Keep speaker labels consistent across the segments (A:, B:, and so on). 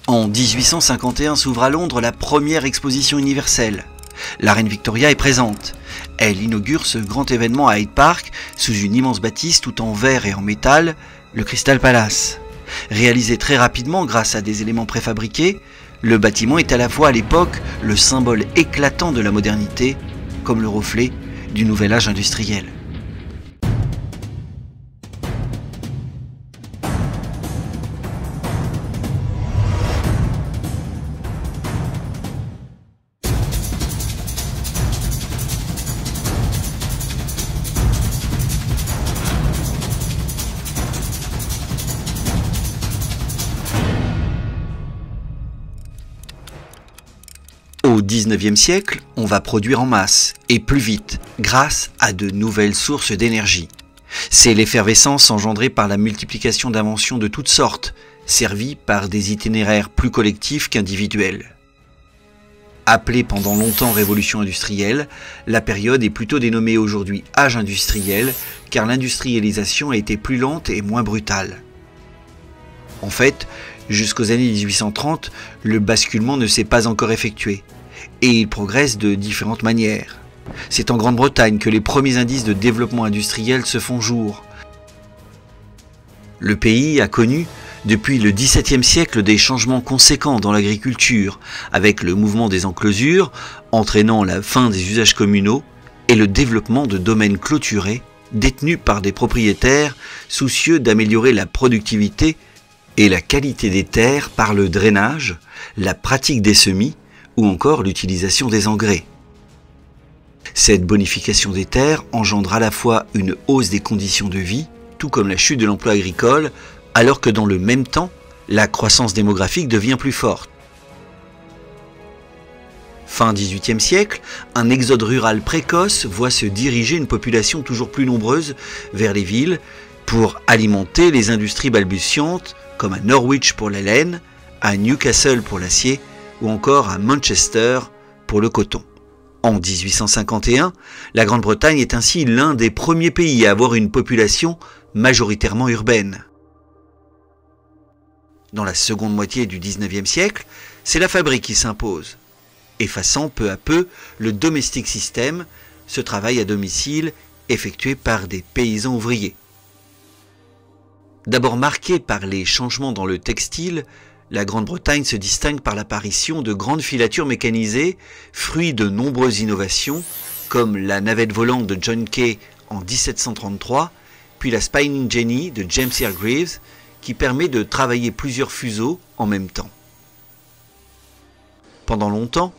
A: En 1851 s'ouvre à Londres la première exposition universelle. La reine Victoria est présente. Elle inaugure ce grand événement à Hyde Park sous une immense bâtisse tout en verre et en métal, le Crystal Palace. Réalisé très rapidement grâce à des éléments préfabriqués, le bâtiment est à la fois à l'époque le symbole éclatant de la modernité, comme le reflet du nouvel âge industriel. Au XIXe siècle, on va produire en masse, et plus vite, grâce à de nouvelles sources d'énergie. C'est l'effervescence engendrée par la multiplication d'inventions de toutes sortes, servies par des itinéraires plus collectifs qu'individuels. Appelée pendant longtemps révolution industrielle, la période est plutôt dénommée aujourd'hui âge industriel, car l'industrialisation a été plus lente et moins brutale. En fait, jusqu'aux années 1830, le basculement ne s'est pas encore effectué, et il progresse de différentes manières. C'est en Grande-Bretagne que les premiers indices de développement industriel se font jour. Le pays a connu, depuis le XVIIe siècle, des changements conséquents dans l'agriculture, avec le mouvement des enclosures, entraînant la fin des usages communaux, et le développement de domaines clôturés, détenus par des propriétaires soucieux d'améliorer la productivité et la qualité des terres par le drainage, la pratique des semis ou encore l'utilisation des engrais. Cette bonification des terres engendre à la fois une hausse des conditions de vie, tout comme la chute de l'emploi agricole, alors que dans le même temps, la croissance démographique devient plus forte. Fin XVIIIe siècle, un exode rural précoce voit se diriger une population toujours plus nombreuse vers les villes pour alimenter les industries balbutiantes, comme à Norwich pour la laine, à Newcastle pour l'acier ou encore à Manchester pour le coton. En 1851, la Grande-Bretagne est ainsi l'un des premiers pays à avoir une population majoritairement urbaine. Dans la seconde moitié du XIXe siècle, c'est la fabrique qui s'impose, effaçant peu à peu le domestic system, ce travail à domicile effectué par des paysans ouvriers. D'abord marquée par les changements dans le textile, la Grande-Bretagne se distingue par l'apparition de grandes filatures mécanisées, fruit de nombreuses innovations, comme la navette volante de John Kay en 1733, puis la Spinning Jenny de James Greaves, qui permet de travailler plusieurs fuseaux en même temps. Pendant longtemps,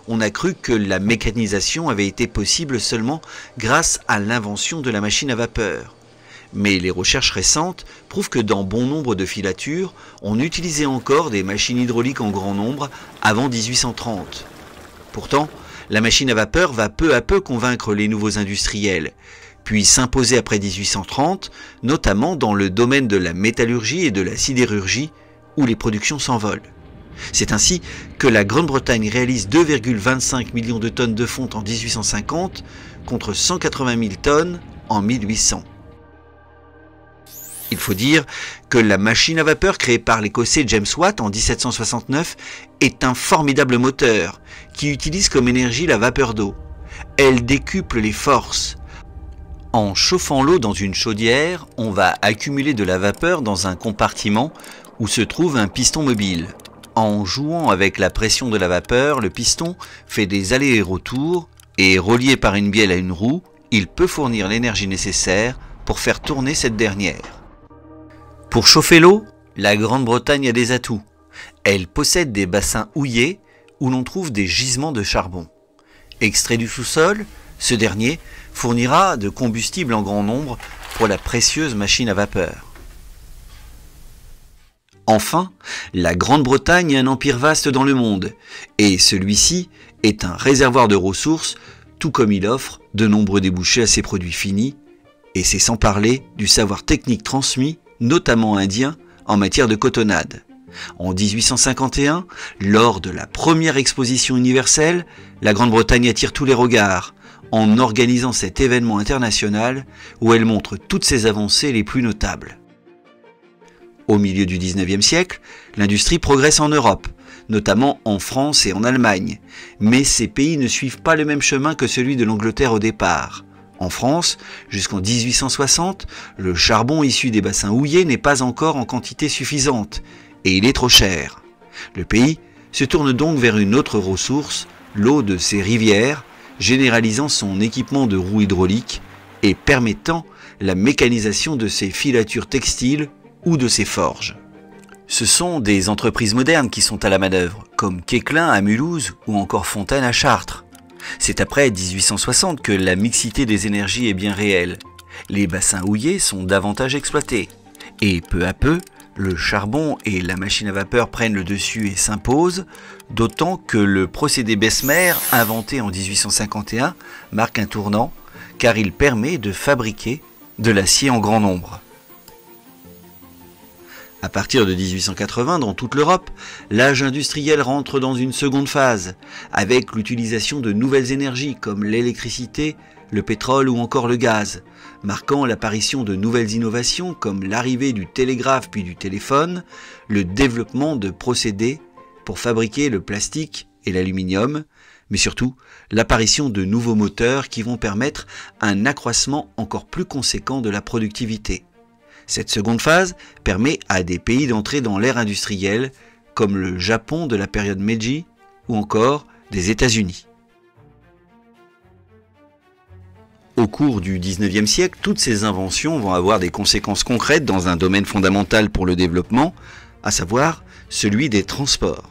A: on a cru que la mécanisation avait été possible seulement grâce à l'invention de la machine à vapeur. Mais les recherches récentes prouvent que dans bon nombre de filatures, on utilisait encore des machines hydrauliques en grand nombre avant 1830. Pourtant, la machine à vapeur va peu à peu convaincre les nouveaux industriels, puis s'imposer après 1830, notamment dans le domaine de la métallurgie et de la sidérurgie, où les productions s'envolent. C'est ainsi que la Grande-Bretagne réalise 2,25 millions de tonnes de fonte en 1850 contre 180 000 tonnes en 1800. Il faut dire que la machine à vapeur créée par l'Écossais James Watt en 1769 est un formidable moteur qui utilise comme énergie la vapeur d'eau. Elle décuple les forces. En chauffant l'eau dans une chaudière, on va accumuler de la vapeur dans un compartiment où se trouve un piston mobile. En jouant avec la pression de la vapeur, le piston fait des allers et retours et, relié par une bielle à une roue, il peut fournir l'énergie nécessaire pour faire tourner cette dernière. Pour chauffer l'eau, la Grande-Bretagne a des atouts. Elle possède des bassins houillés où l'on trouve des gisements de charbon. Extrait du sous-sol, ce dernier fournira de combustible en grand nombre pour la précieuse machine à vapeur. Enfin, la Grande-Bretagne est un empire vaste dans le monde, et celui-ci est un réservoir de ressources, tout comme il offre de nombreux débouchés à ses produits finis, et c'est sans parler du savoir technique transmis, notamment indien, en matière de cotonnade. En 1851, lors de la première exposition universelle, la Grande-Bretagne attire tous les regards, en organisant cet événement international où elle montre toutes ses avancées les plus notables. Au milieu du 19e siècle, l'industrie progresse en Europe, notamment en France et en Allemagne, mais ces pays ne suivent pas le même chemin que celui de l'Angleterre au départ. En France, jusqu'en 1860, le charbon issu des bassins houillers n'est pas encore en quantité suffisante, et il est trop cher. Le pays se tourne donc vers une autre ressource, l'eau de ses rivières, généralisant son équipement de roues hydrauliques et permettant la mécanisation de ses filatures textiles ou de ses forges. Ce sont des entreprises modernes qui sont à la manœuvre, comme Quéclin à Mulhouse ou encore Fontaine à Chartres. C'est après 1860 que la mixité des énergies est bien réelle. Les bassins houillers sont davantage exploités. Et peu à peu, le charbon et la machine à vapeur prennent le dessus et s'imposent, d'autant que le procédé Bessemer, inventé en 1851, marque un tournant, car il permet de fabriquer de l'acier en grand nombre. À partir de 1880, dans toute l'Europe, l'âge industriel rentre dans une seconde phase, avec l'utilisation de nouvelles énergies comme l'électricité, le pétrole ou encore le gaz, marquant l'apparition de nouvelles innovations comme l'arrivée du télégraphe puis du téléphone, le développement de procédés pour fabriquer le plastique et l'aluminium, mais surtout l'apparition de nouveaux moteurs qui vont permettre un accroissement encore plus conséquent de la productivité. Cette seconde phase permet à des pays d'entrer dans l'ère industrielle, comme le Japon de la période Meiji ou encore des États-Unis. Au cours du 19e siècle, toutes ces inventions vont avoir des conséquences concrètes dans un domaine fondamental pour le développement, à savoir celui des transports.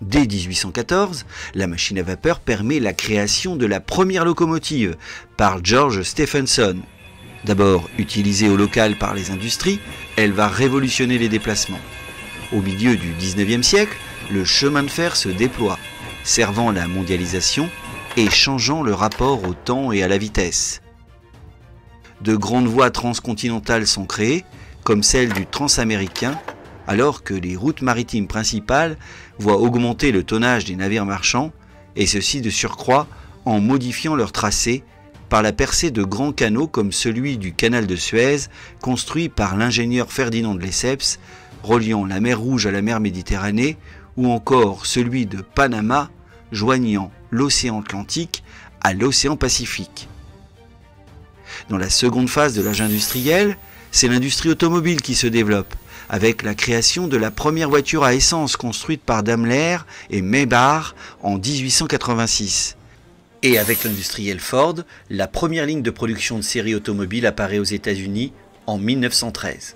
A: Dès 1814, la machine à vapeur permet la création de la première locomotive par George Stephenson. D'abord utilisée au local par les industries, elle va révolutionner les déplacements. Au milieu du 19e siècle, le chemin de fer se déploie, servant la mondialisation et changeant le rapport au temps et à la vitesse. De grandes voies transcontinentales sont créées, comme celle du Transaméricain, alors que les routes maritimes principales voient augmenter le tonnage des navires marchands, et ceci de surcroît en modifiant leur tracé par la percée de grands canaux comme celui du canal de Suez, construit par l'ingénieur Ferdinand de Lesseps, reliant la mer Rouge à la mer Méditerranée, ou encore celui de Panama, joignant l'océan Atlantique à l'océan Pacifique. Dans la seconde phase de l'âge industriel, c'est l'industrie automobile qui se développe, avec la création de la première voiture à essence construite par Daimler et Maybach en 1886. Et avec l'industriel Ford, la première ligne de production de série automobile apparaît aux États-Unis en 1913.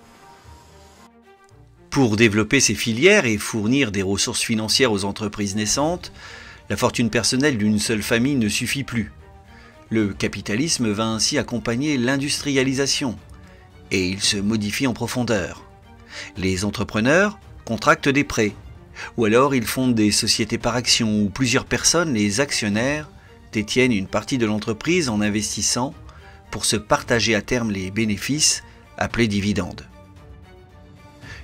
A: Pour développer ces filières et fournir des ressources financières aux entreprises naissantes, la fortune personnelle d'une seule famille ne suffit plus. Le capitalisme va ainsi accompagner l'industrialisation, et il se modifie en profondeur. Les entrepreneurs contractent des prêts, ou alors ils fondent des sociétés par actions où plusieurs personnes, les actionnaires, détiennent une partie de l'entreprise en investissant pour se partager à terme les bénéfices appelés dividendes.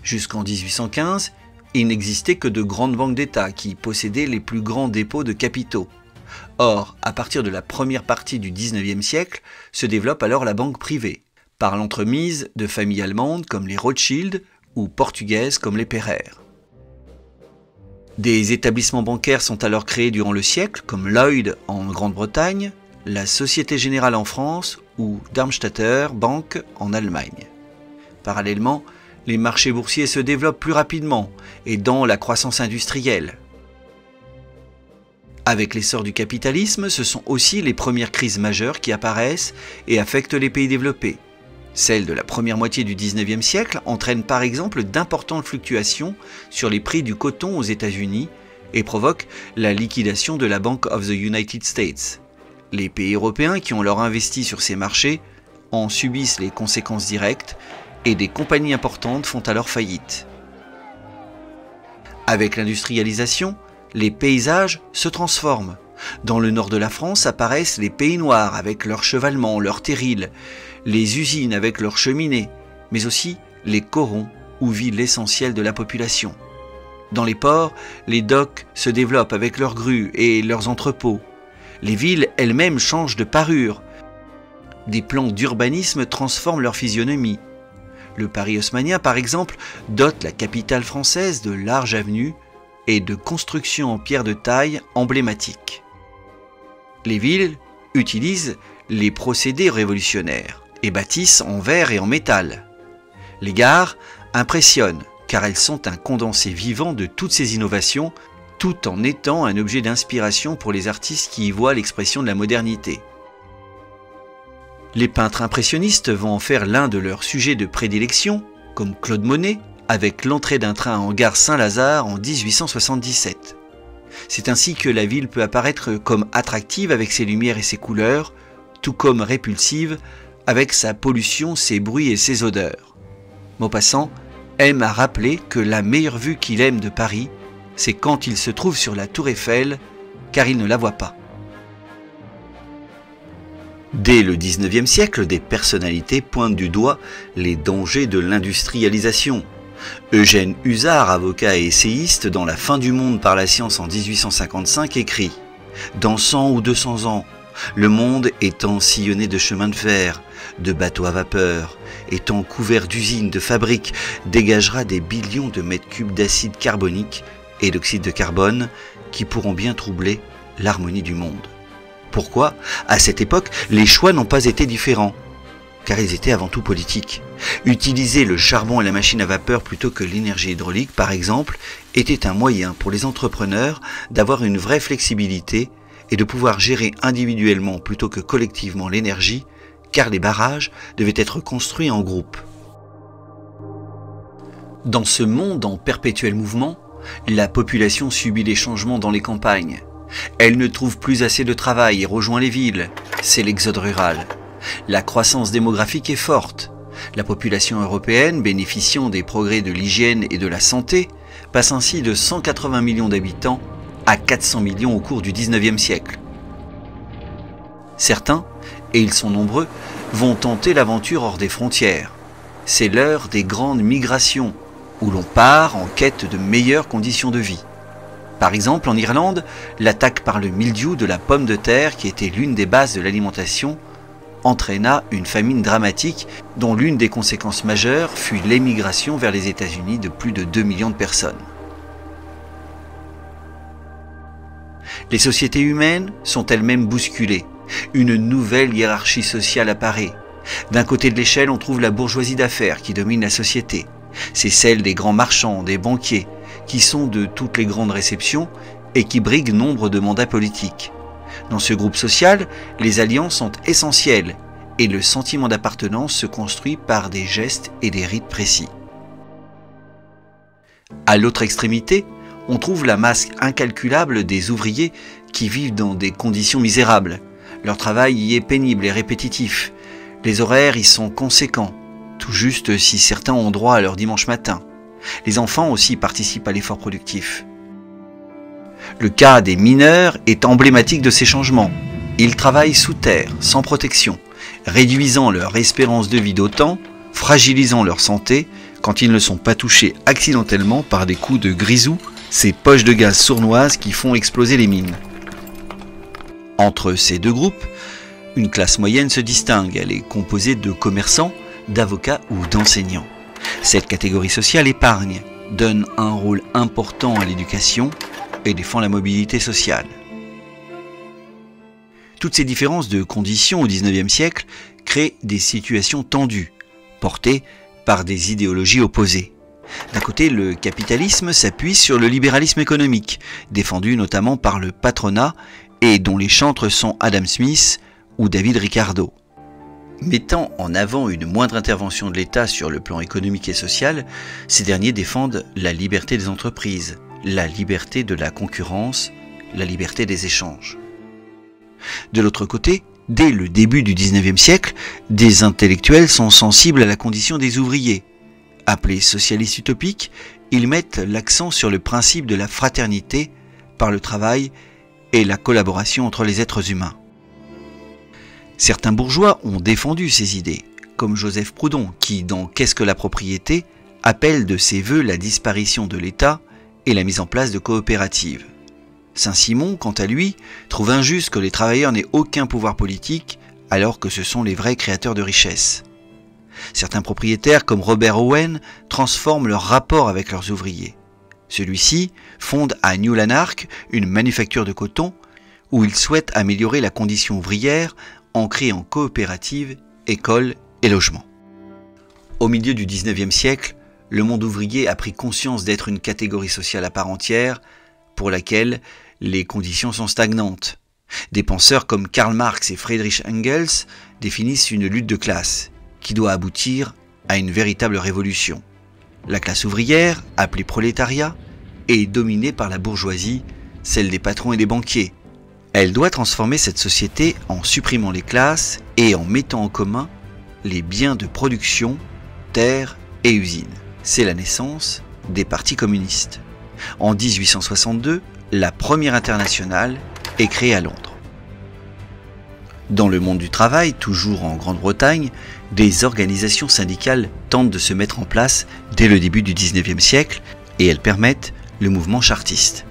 A: Jusqu'en 1815, il n'existait que de grandes banques d'État qui possédaient les plus grands dépôts de capitaux. Or, à partir de la première partie du 19e siècle, se développe alors la banque privée, par l'entremise de familles allemandes comme les Rothschild ou portugaises comme les Pereire. Des établissements bancaires sont alors créés durant le siècle, comme Lloyd en Grande-Bretagne, la Société Générale en France ou Darmstädter Bank en Allemagne. Parallèlement, les marchés boursiers se développent plus rapidement et dans la croissance industrielle. Avec l'essor du capitalisme, ce sont aussi les premières crises majeures qui apparaissent et affectent les pays développés. Celle de la première moitié du 19e siècle entraîne par exemple d'importantes fluctuations sur les prix du coton aux États-Unis et provoque la liquidation de la Bank of the United States. Les pays européens qui ont alors investi sur ces marchés en subissent les conséquences directes et des compagnies importantes font alors faillite. Avec l'industrialisation, les paysages se transforment. Dans le nord de la France apparaissent les pays noirs avec leurs chevalements, leurs terrils, les usines avec leurs cheminées, mais aussi les corons où vit l'essentiel de la population. Dans les ports, les docks se développent avec leurs grues et leurs entrepôts. Les villes elles-mêmes changent de parure. Des plans d'urbanisme transforment leur physionomie. Le Paris haussmannien, par exemple, dote la capitale française de larges avenues et de constructions en pierre de taille emblématiques. Les villes utilisent les procédés révolutionnaires et bâtissent en verre et en métal. Les gares impressionnent car elles sont un condensé vivant de toutes ces innovations, tout en étant un objet d'inspiration pour les artistes qui y voient l'expression de la modernité. Les peintres impressionnistes vont en faire l'un de leurs sujets de prédilection, comme Claude Monet, avec l'entrée d'un train en gare Saint-Lazare en 1877. C'est ainsi que la ville peut apparaître comme attractive avec ses lumières et ses couleurs, tout comme répulsive avec sa pollution, ses bruits et ses odeurs. Maupassant aime à rappeler que la meilleure vue qu'il aime de Paris, c'est quand il se trouve sur la Tour Eiffel, car il ne la voit pas. Dès le XIXe siècle, des personnalités pointent du doigt les dangers de l'industrialisation. Eugène Husard, avocat et essayiste, dans La fin du monde par la science en 1855, écrit « Dans 100 ou 200 ans, le monde étant sillonné de chemins de fer, de bateaux à vapeur, étant couvert d'usines, de fabriques, dégagera des billions de mètres cubes d'acide carbonique et d'oxyde de carbone qui pourront bien troubler l'harmonie du monde. » Pourquoi, à cette époque, les choix n'ont pas été différents? Car ils étaient avant tout politiques. Utiliser le charbon et la machine à vapeur plutôt que l'énergie hydraulique, par exemple, était un moyen pour les entrepreneurs d'avoir une vraie flexibilité et de pouvoir gérer individuellement plutôt que collectivement l'énergie, car les barrages devaient être construits en groupe. Dans ce monde en perpétuel mouvement, la population subit les changements dans les campagnes. Elle ne trouve plus assez de travail et rejoint les villes. C'est l'exode rural. La croissance démographique est forte. La population européenne, bénéficiant des progrès de l'hygiène et de la santé, passe ainsi de 180 millions d'habitants à 400 millions au cours du XIXe siècle. Certains, et ils sont nombreux, vont tenter l'aventure hors des frontières. C'est l'heure des grandes migrations, où l'on part en quête de meilleures conditions de vie. Par exemple, en Irlande, l'attaque par le mildiou de la pomme de terre, qui était l'une des bases de l'alimentation, entraîna une famine dramatique dont l'une des conséquences majeures fut l'émigration vers les États-Unis de plus de 2 millions de personnes. Les sociétés humaines sont elles-mêmes bousculées. Une nouvelle hiérarchie sociale apparaît. D'un côté de l'échelle, on trouve la bourgeoisie d'affaires qui domine la société. C'est celle des grands marchands, des banquiers, qui sont de toutes les grandes réceptions et qui briguent nombre de mandats politiques. Dans ce groupe social, les alliances sont essentielles et le sentiment d'appartenance se construit par des gestes et des rites précis. À l'autre extrémité, on trouve la masse incalculable des ouvriers qui vivent dans des conditions misérables. Leur travail y est pénible et répétitif. Les horaires y sont conséquents, tout juste si certains ont droit à leur dimanche matin. Les enfants aussi participent à l'effort productif. Le cas des mineurs est emblématique de ces changements. Ils travaillent sous terre, sans protection, réduisant leur espérance de vie d'autant, fragilisant leur santé quand ils ne sont pas touchés accidentellement par des coups de grisou, ces poches de gaz sournoises qui font exploser les mines. Entre ces deux groupes, une classe moyenne se distingue. Elle est composée de commerçants, d'avocats ou d'enseignants. Cette catégorie sociale épargne, donne un rôle important à l'éducation et défend la mobilité sociale. Toutes ces différences de conditions au XIXe siècle créent des situations tendues, portées par des idéologies opposées. D'un côté, le capitalisme s'appuie sur le libéralisme économique, défendu notamment par le patronat et dont les chantres sont Adam Smith ou David Ricardo. Mettant en avant une moindre intervention de l'État sur le plan économique et social, ces derniers défendent la liberté des entreprises, la liberté de la concurrence, la liberté des échanges. De l'autre côté, dès le début du XIXe siècle, des intellectuels sont sensibles à la condition des ouvriers. Appelés socialistes utopiques, ils mettent l'accent sur le principe de la fraternité par le travail et la collaboration entre les êtres humains. Certains bourgeois ont défendu ces idées, comme Joseph Proudhon, qui, dans Qu'est-ce que la propriété, appelle de ses vœux la disparition de l'État et la mise en place de coopératives. Saint-Simon, quant à lui, trouve injuste que les travailleurs n'aient aucun pouvoir politique, alors que ce sont les vrais créateurs de richesses. Certains propriétaires, comme Robert Owen, transforment leur rapport avec leurs ouvriers. Celui-ci fonde à New Lanark une manufacture de coton où il souhaite améliorer la condition ouvrière en créant coopératives, écoles et logements. Au milieu du XIXe siècle, le monde ouvrier a pris conscience d'être une catégorie sociale à part entière pour laquelle les conditions sont stagnantes. Des penseurs comme Karl Marx et Friedrich Engels définissent une lutte de classe qui doit aboutir à une véritable révolution. La classe ouvrière, appelée prolétariat, est dominée par la bourgeoisie, celle des patrons et des banquiers. Elle doit transformer cette société en supprimant les classes et en mettant en commun les biens de production, terres et usines. C'est la naissance des partis communistes. En 1862, la première internationale est créée à Londres. Dans le monde du travail, toujours en Grande-Bretagne, des organisations syndicales tentent de se mettre en place dès le début du XIXe siècle et elles permettent le mouvement chartiste.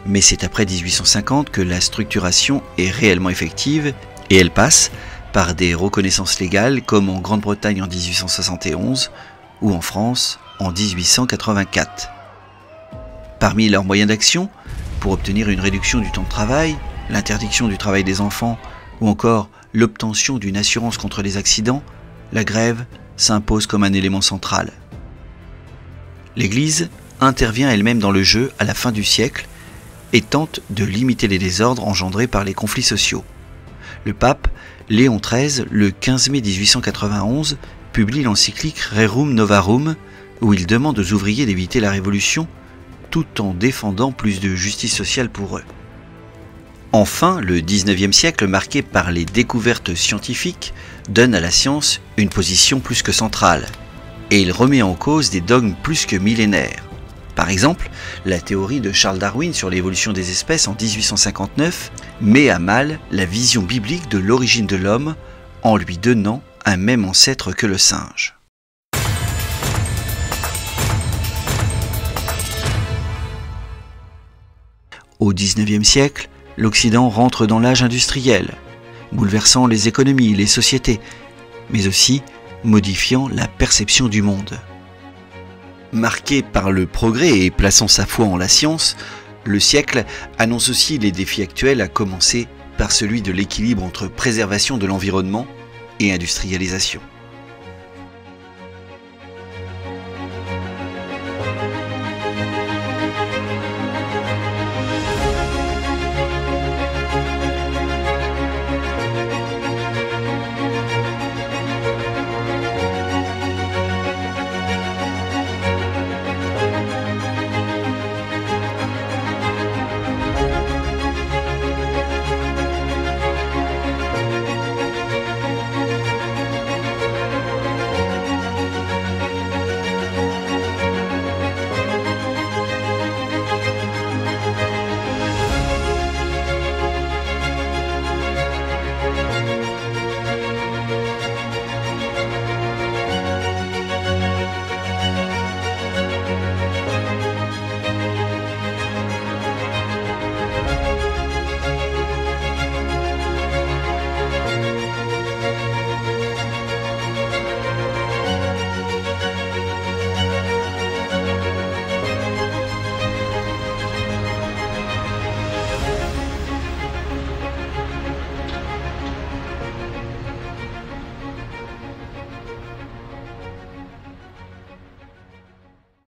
A: Mais c'est après 1850 que la structuration est réellement effective et elle passe par des reconnaissances légales comme en Grande-Bretagne en 1871 ou en France en 1884. Parmi leurs moyens d'action, pour obtenir une réduction du temps de travail, l'interdiction du travail des enfants ou encore l'obtention d'une assurance contre les accidents, la grève s'impose comme un élément central. L'Église intervient elle-même dans le jeu à la fin du siècle et tente de limiter les désordres engendrés par les conflits sociaux. Le pape Léon XIII, le 15 mai 1891, publie l'encyclique Rerum Novarum où il demande aux ouvriers d'éviter la révolution tout en défendant plus de justice sociale pour eux. Enfin, le XIXe siècle, marqué par les découvertes scientifiques, donne à la science une position plus que centrale, et il remet en cause des dogmes plus que millénaires. Par exemple, la théorie de Charles Darwin sur l'évolution des espèces en 1859 met à mal la vision biblique de l'origine de l'homme en lui donnant un même ancêtre que le singe. Au XIXe siècle, l'Occident rentre dans l'âge industriel, bouleversant les économies, les sociétés, mais aussi modifiant la perception du monde. Marqué par le progrès et plaçant sa foi en la science, le siècle annonce aussi les défis actuels, à commencer par celui de l'équilibre entre préservation de l'environnement et industrialisation.